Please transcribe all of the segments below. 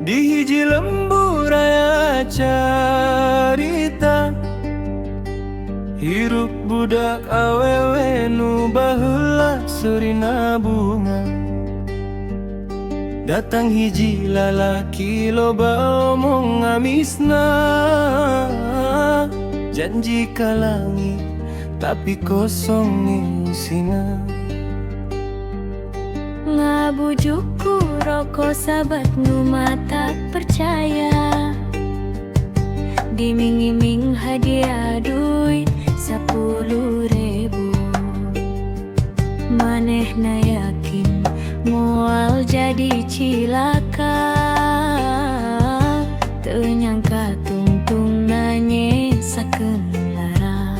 Di hiji lembur aya carita hirup budak awewe nu baheula seurina bunga. Datang hiji lalaki loba omong ngamisna, janji ka langit tapi kosong isina. Ngabujuku rokok sahabat nu mata percaya, diming-iming hadiah duit 10.000. Manehna yakin moal jadi cilaka, teu nyangka tungtung nanyesakeun lara.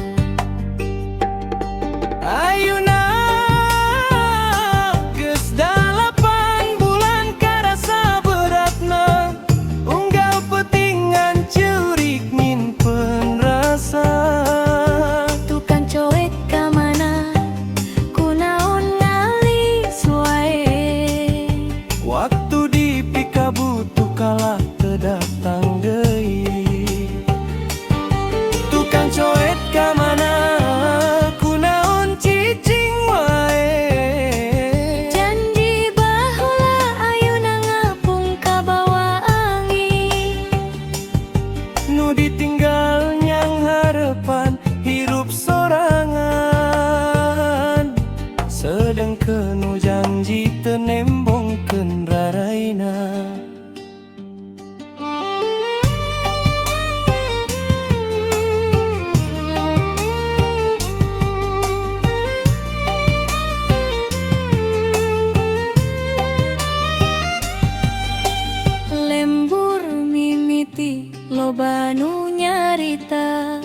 Ayeuna geus 8 bulan karasa beratna, unggal peutingan ceurik nyimpen rasa. Tukang coek ka mana, kunaon ngalis wae. Waktu di pikabutuh kalah teu datang deui. Tukang coet ka mana, kunaon cicing wae. Janji baheula ayeuna ngapung ka bawah angin. Nu ditinggal nyang harepan hirup sorangan, sedengkeun nu janji teu nembongkeun raraina. Lembur mimiti loba nu nyarita,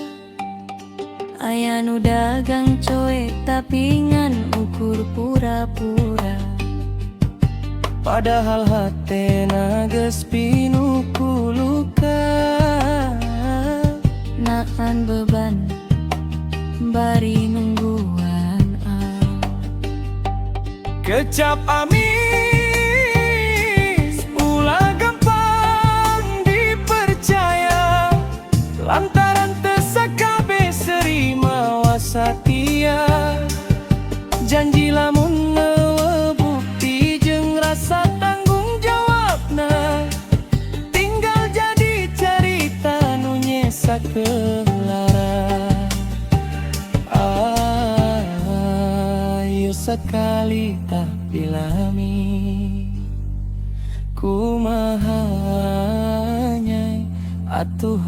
aya nu dagang coek tapi ngan ukur pura-pura. Padahal hatena geus pinuh luka. Naan beban bari nungguan Kecap amis ulah gampang dipercaya, lantaran teu sakabe seri mawa satia. Janji lamun neueuh bukti jeung rasa tanggung jawabna, tinggal jadi carita nu nyesakeun lara. Ayo sekali tapi lami, kumaha nyai atuh